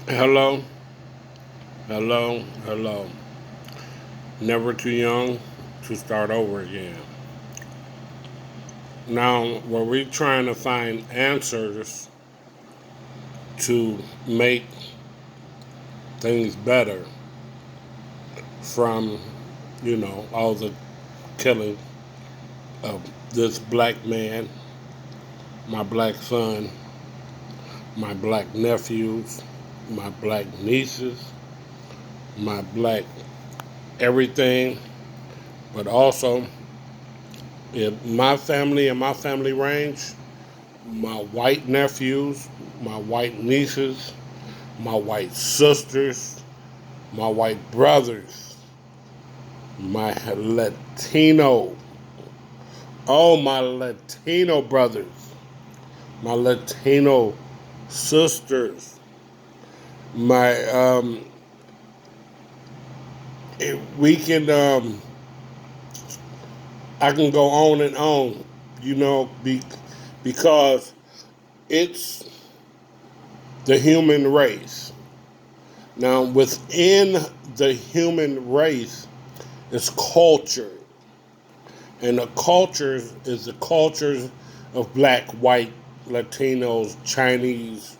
Hello, hello, hello. Never too young to start over again. Now, were we trying to find answers to make things better from, all the killing of this black man, my black son, my black nephews, my black nieces, my black everything, but also in my family and my family range, my white nephews, my white nieces, my white sisters, my white brothers, my Latino, all my Latino brothers, my Latino sisters, my we can I can go on and on, because it's the human race. Now, within the human race is culture, and the cultures is the cultures of black, white, Latinos, Chinese,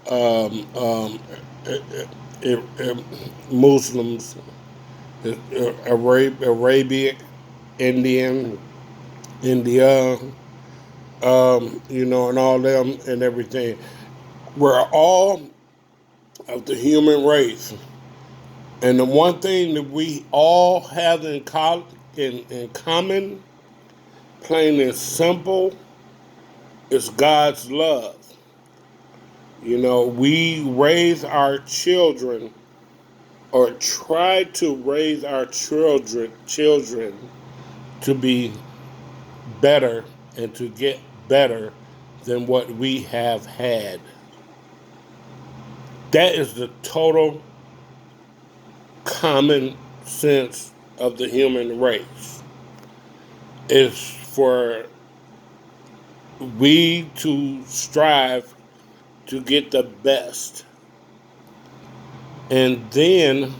um, um, uh, Muslims, Arabic, Indian, India, and all them and everything. We're all of the human race. And the one thing that we all have in common, plain and simple, is God's love. We raise our children or try to raise our children to be better and to get better than what we have had. That is the total common sense of the human race. Is for we to strive to get the best. And then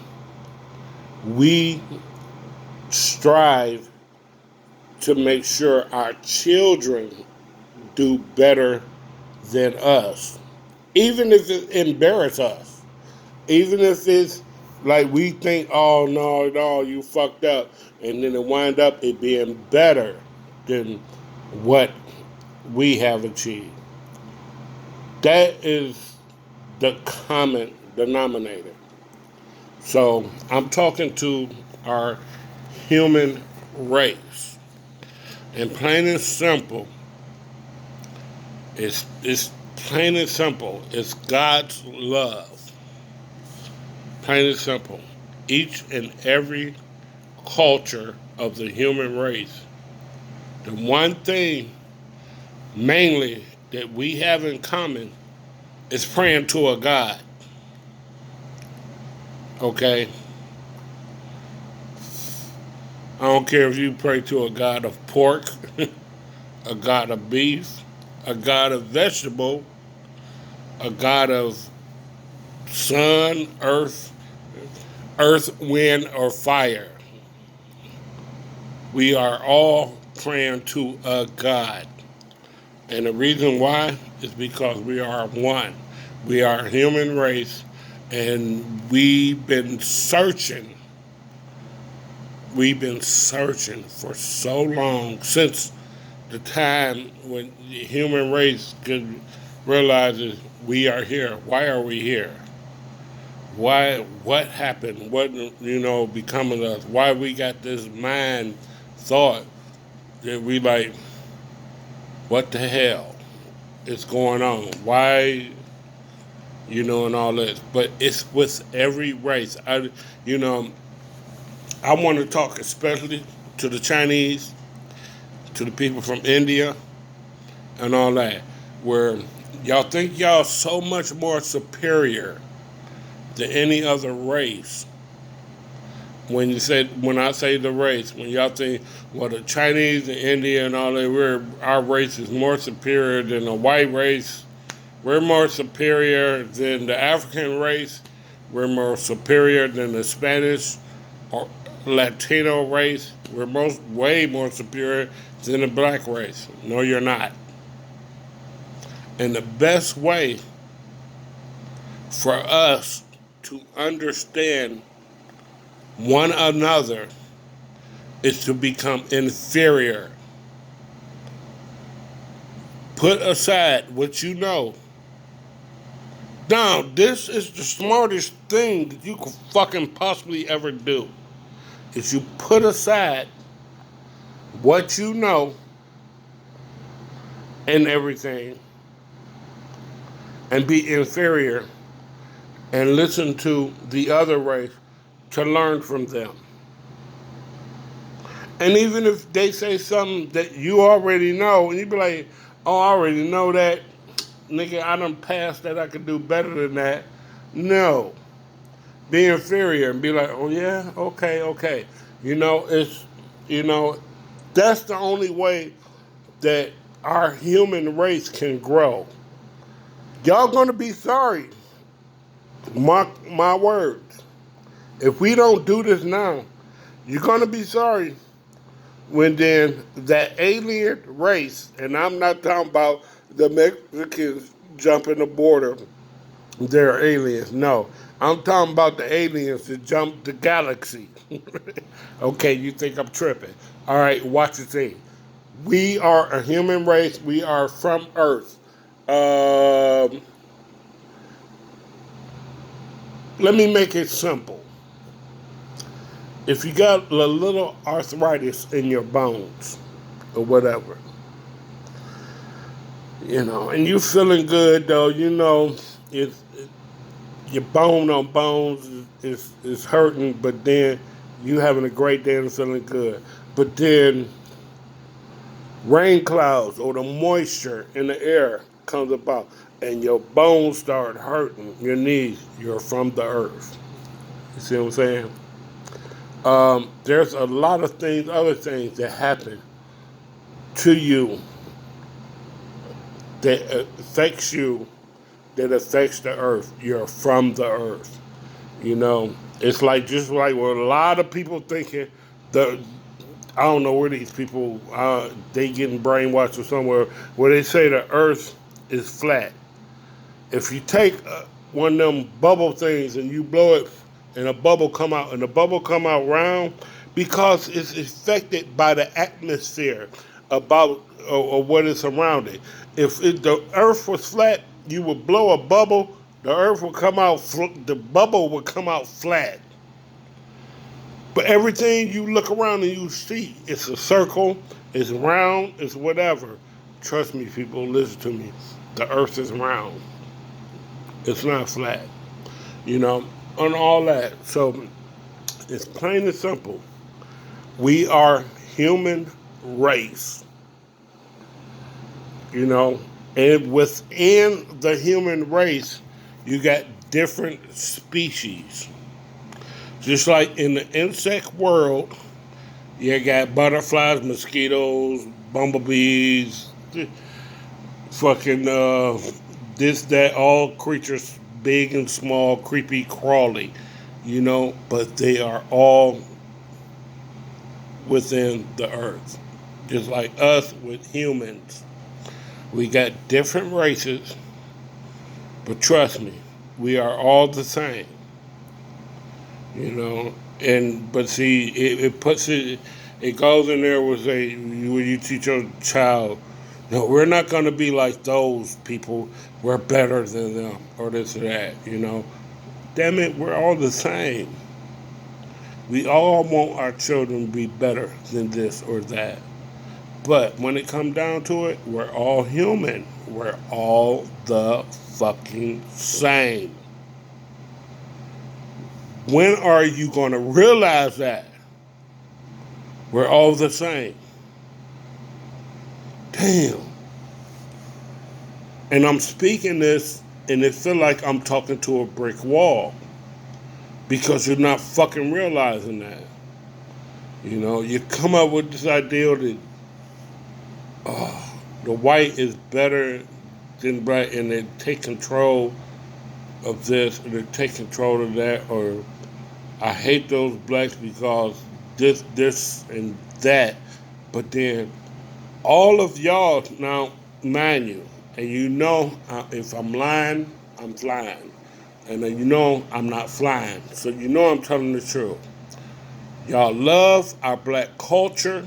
we strive to make sure our children do better than us. Even if it embarrasses us. Even if it's like we think, oh no, you fucked up. And then it wind up it being better than what we have achieved. That is the common denominator. So I'm talking to our human race. And plain and simple, it's plain and simple. It's God's love. Plain and simple. Each and every culture of the human race, the one thing mainly that we have in common is praying to a God. Okay? I don't care if you pray to a God of pork, a God of beef, a God of vegetable, a God of sun, earth, wind, or fire. We are all praying to a God. And the reason why is because we are one. We are a human race, and we've been searching for so long, since the time when the human race could realize we are here. Why are we here? What happened? What become of us? Why we got this mind thought that we like, what the hell is going on? Why, and all this. But it's with every race. You know, I want to talk especially to the Chinese, to the people from India, and all that, where y'all think y'all so much more superior than any other race. When I say the race, when y'all think, well, the Chinese and India and all that, our race is more superior than the white race We're more superior than the African race. We're more superior than the Spanish or Latino race. We're way more superior than the black race. No, you're not. And the best way for us to understand one another is to become inferior. Put aside what you know. Now, this is the smartest thing that you could fucking possibly ever do. Is you put aside what you know and everything and be inferior and listen to the other race to learn from them. And even if they say something that you already know, and you be like, oh, I already know that. Nigga, I done passed that. I could do better than that. No. Be inferior and be like, oh, yeah? Okay. It's, you know, that's the only way that our human race can grow. Y'all gonna be sorry. Mark my words. If we don't do this now, you're gonna be sorry when then that alien race, and I'm not talking about the Mexicans jumping the border, they're aliens. No, I'm talking about the aliens that jump the galaxy. Okay, you think I'm tripping. All right, watch the thing. We are a human race. We are from Earth. Um, Let me make it simple. If you got a little arthritis in your bones or whatever, and you feeling good though, your bone on bones is hurting, but then you having a great day and feeling good. But then rain clouds or the moisture in the air comes about and your bones start hurting, your knees, you're from the earth. You see what I'm saying? There's a lot of things, other things that happen to you that affects you, that affects the earth. You're from the earth. It's like just like what a lot of people thinking. The I don't know where these people they getting brainwashed or somewhere where they say the earth is flat. If you take one of them bubble things and you blow it and a bubble come out and the bubble come out round because it's affected by the atmosphere about or what is around it. If the earth was flat, you would blow a bubble, the earth would come out, the bubble would come out flat. But everything you look around and you see, it's a circle, it's round, it's whatever. Trust me, people, listen to me. The earth is round. It's not flat. On all that. So it's plain and simple. We are human race. And within the human race, you got different species. Just like in the insect world, you got butterflies, mosquitoes, bumblebees, fucking this, that, all creatures, big and small, creepy, crawly, but they are all within the earth. Just like us with humans. We got different races, but trust me, we are all the same. But see, it puts it goes in there with when you teach your child, no, we're not going to be like those people. We're better than them or this or that. Damn it, we're all the same. We all want our children to be better than this or that. But when it comes down to it, we're all human. We're all the fucking same. When are you going to realize that? We're all the same. Damn. And I'm speaking this, and it feel like I'm talking to a brick wall. Because you're not fucking realizing that. You come up with this idea that the white is better than black, and they take control of this, and they take control of that, or I hate those blacks because this, and that. But then all of y'all now, mind you, and if I'm lying, I'm flying, and then I'm not flying. So I'm telling the truth. Y'all love our black culture,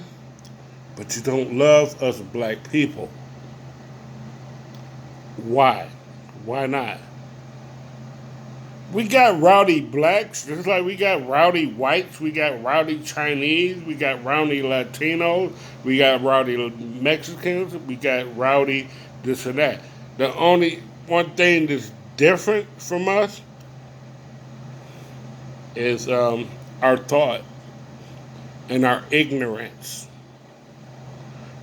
but you don't love us black people. Why? Why not? We got rowdy blacks, just like we got rowdy whites, we got rowdy Chinese, we got rowdy Latinos, we got rowdy Mexicans, we got rowdy this and that. The only one thing that's different from us is our thought and our ignorance.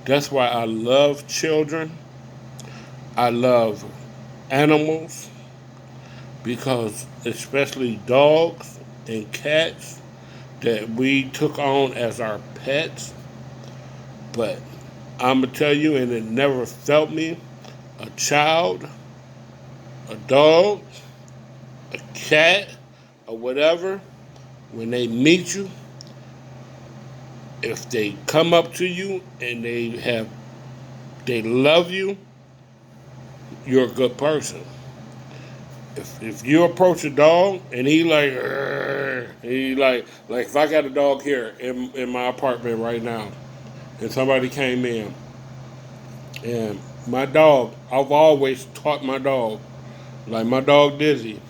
That's why I love children. I love animals because, especially dogs and cats, that we took on as our pets. But I'm going to tell you, and it never felt me, a child, a dog, a cat, or whatever, when they meet you, if they come up to you and they love you, you're a good person. If you approach a dog and he like if I got a dog here in my apartment right now, and somebody came in, and my dog, I've always taught my dog, like my dog Dizzy,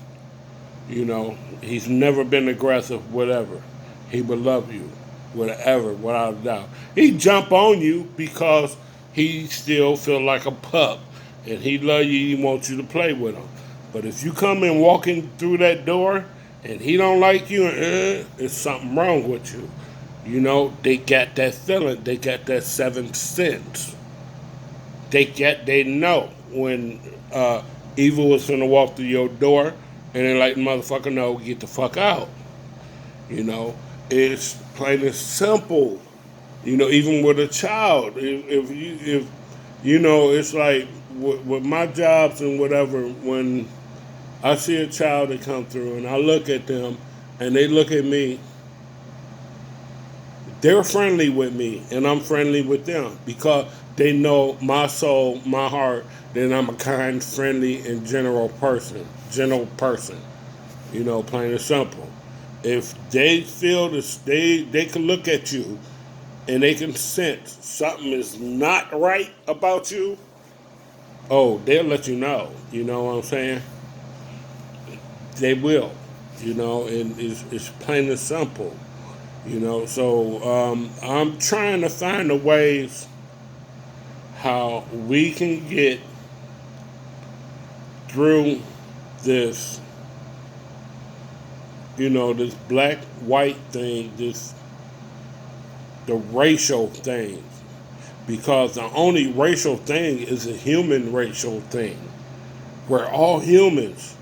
he's never been aggressive, whatever. He would love you, whatever, without a doubt. He jump on you because he still feel like a pup, and he love you. He wants you to play with him. But if you come in walking through that door and he don't like you, there's something wrong with you. They got that feeling. They got that seventh sense. They know when evil is gonna walk through your door, and they're like, motherfucker, no, get the fuck out. It's plain and simple. Even with a child, if it's like with my jobs and whatever. When I see a child that come through, and I look at them, and they look at me, they're friendly with me, and I'm friendly with them because they know my soul, my heart, that I'm a kind, friendly, and general person. Plain and simple. If they feel this, they can look at you and they can sense something is not right about you. Oh, they'll let you know. You know what I'm saying? They will. And it's plain and simple. So I'm trying to find the ways how we can get through this, this black white thing, the racial thing, because the only racial thing is a human racial thing. We're all humans.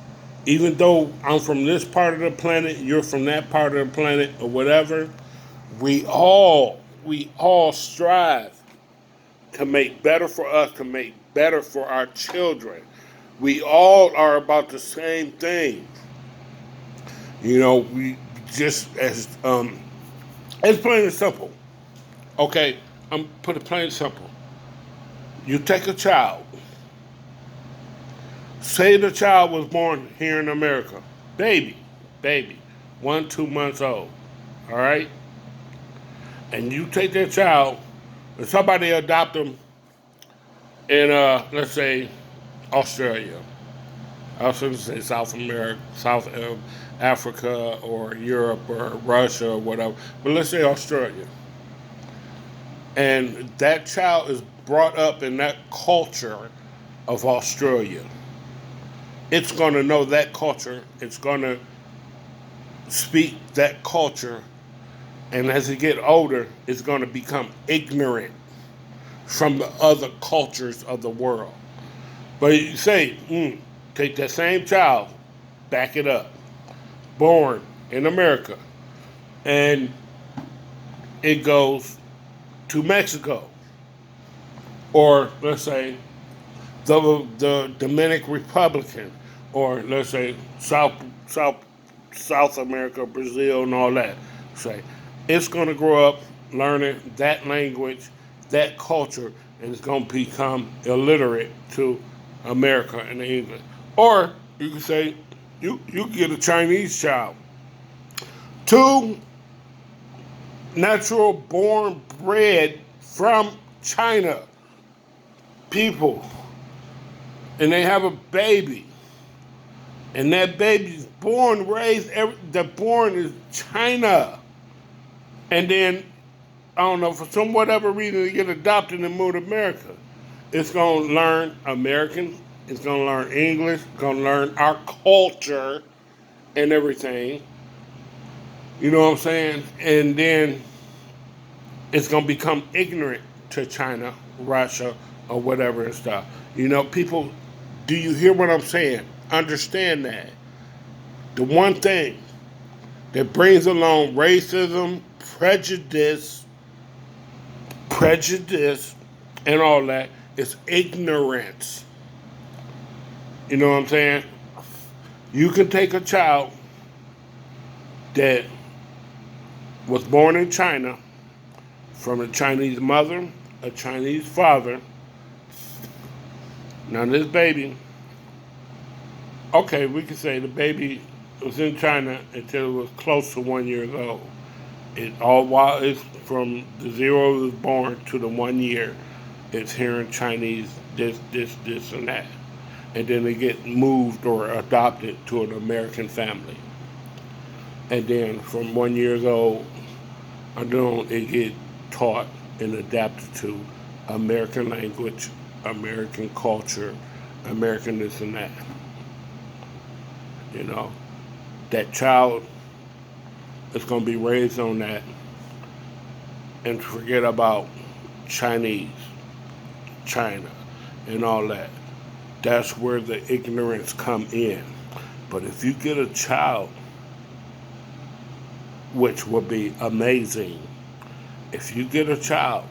Even though I'm from this part of the planet, you're from that part of the planet, or whatever, we all strive to make better for us, to make better for our children. We all are about the same thing. We just as plain and simple. Okay, I'm put it plain and simple. You take a child. Say the child was born here in America. Baby, 1, 2 months old. All right? And you take that child, and somebody adopt them in, let's say, Australia. I was going to say South America, South Africa, or Europe, or Russia, or whatever. But let's say Australia. And that child is brought up in that culture of Australia. It's going to know that culture. It's going to speak that culture. And as it get older, it's going to become ignorant from the other cultures of the world. But you say, take that same child, back it up, born in America, and it goes to Mexico, or let's say the Dominican Republican, or let's say South South America, Brazil, and all that. Say, it's going to grow up learning that language, that culture, and it's going to become illiterate to America and England. Or you can say you get a Chinese child, two natural born bred from China people, and they have a baby, and that baby's born, raised, the born is China, and then I don't know, for some whatever reason they get adopted and move to America. It's gonna learn American, it's gonna learn English, it's gonna learn our culture and everything. You know what I'm saying? And then it's gonna become ignorant to China, Russia, or whatever and stuff. You know, people, do you hear what I'm saying? Understand that. The one thing that brings along racism, prejudice, and all that is ignorance. You know what I'm saying? You can take a child that was born in China from a Chinese mother, a Chinese father. Now this baby, okay, we can say the baby was in China until it was close to 1 year old. It all while it's from the zero it was born to the 1 year, it's hearing Chinese, this, and that. And then they get moved or adopted to an American family. And then from 1 year old on, it get taught and adapted to American language, American culture, American this and that. You know, that child is going to be raised on that and forget about Chinese, China, and all that. That's where the ignorance come in. But if you get a child, which would be amazing, if you get a child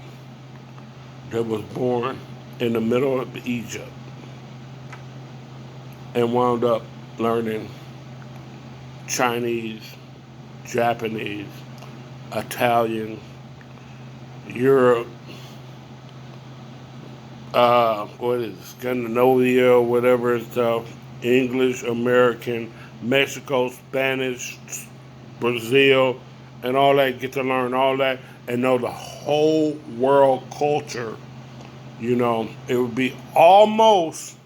that was born in the middle of Egypt and wound up learning Chinese, Japanese, Italian, Europe, what is it, Scandinavia, whatever stuff, English, American, Mexico, Spanish, Brazil, and all that, get to learn all that and know the whole world culture, you know, it would be almost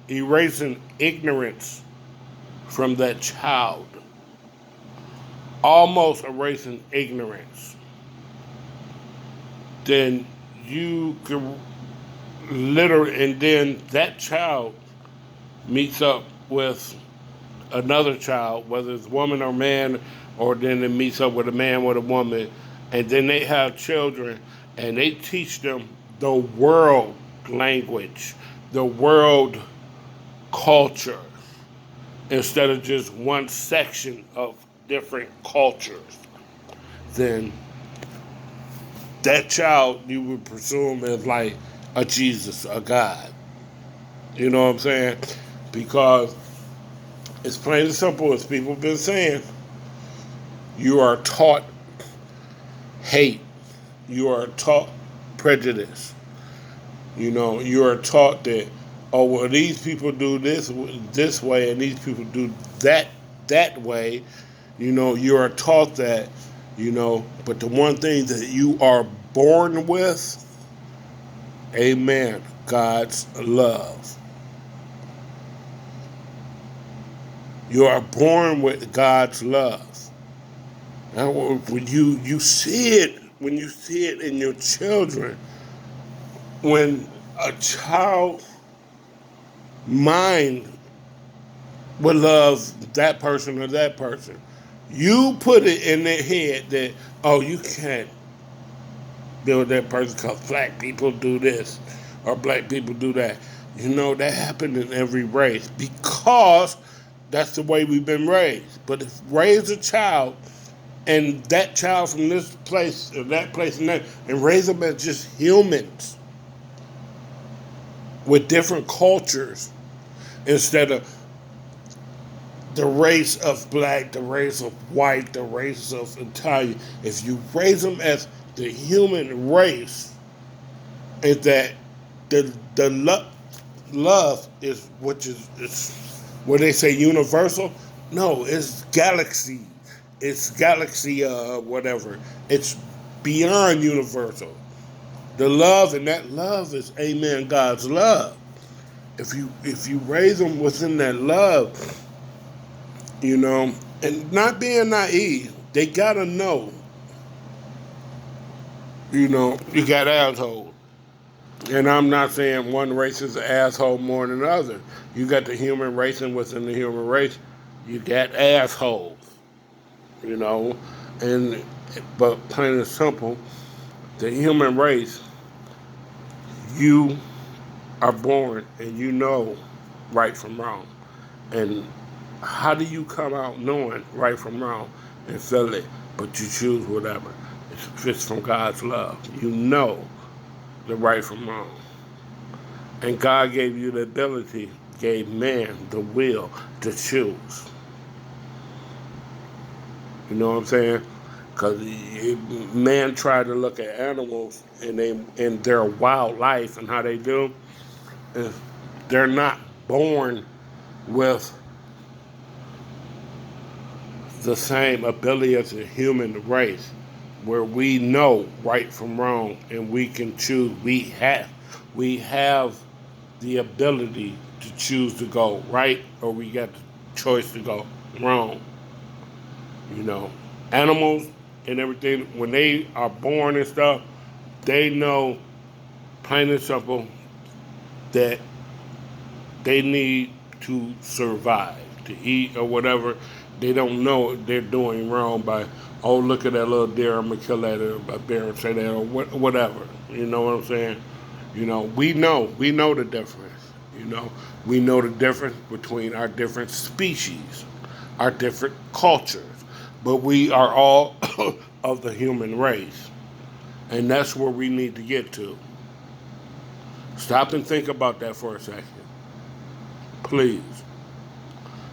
erasing ignorance from that child. Almost erasing ignorance. Then you can literally, and then that child meets up with another child, whether it's woman or man, or then it meets up with a man with a woman, and then they have children, and they teach them the world language, the world culture, instead of just one section of different cultures. Then that child you would presume is like a Jesus, a God. You know what I'm saying? Because it's plain and simple, as people have been saying, you are taught hate. You are taught prejudice. You know, you are taught that, oh, well, these people do this way and these people do that way. You know, you are taught that, you know, but the one thing that you are born with, amen, God's love. You are born with God's love. Now, when you see it in your children, when a child mind would love that person or that person, you put it in their head that, oh, you can't build that person because black people do this or black people do that. You know, that happened in every race because that's the way we've been raised. But if raise a child and that child from this place or that place and that, and raise them as just humans, with different cultures instead of the race of black, the race of white, the race of Italian. If you raise them as the human race, is that the love is which is what they say universal. No, it's galaxy. It's galaxy whatever. It's beyond universal. The love, and that love is amen God's love. If you raise them within that love, and not being naive, they gotta know, you got assholes. And I'm not saying one race is an asshole more than the other. You got the human race, and within the human race, you got assholes. You know, and but plain and simple, the human race, you are born and you know right from wrong. And how do you come out knowing right from wrong and feel it, but you choose whatever? It's from God's love. You know the right from wrong. And God gave you the ability, gave man the will to choose. You know what I'm saying? Because man tried to look at animals and their wildlife and how they do, is they're not born with the same ability as the human race, where we know right from wrong and we can choose. We have the ability to choose to go right, or we got the choice to go wrong. You know, animals and everything, when they are born and stuff, they know plain and simple that they need to survive, to eat or whatever. They don't know they're doing wrong by, oh, look at that little deer, I'm going to kill that bear and say that, or whatever. You know what I'm saying? We know the difference. We know the difference between our different species, our different cultures, but we are all of the human race. And that's where we need to get to. Stop and think about that for a second. Please.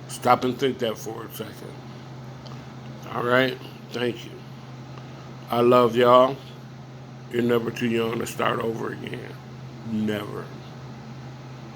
Stop and think that for a second. All right? Thank you. I love y'all. You're never too young to start over again. Never.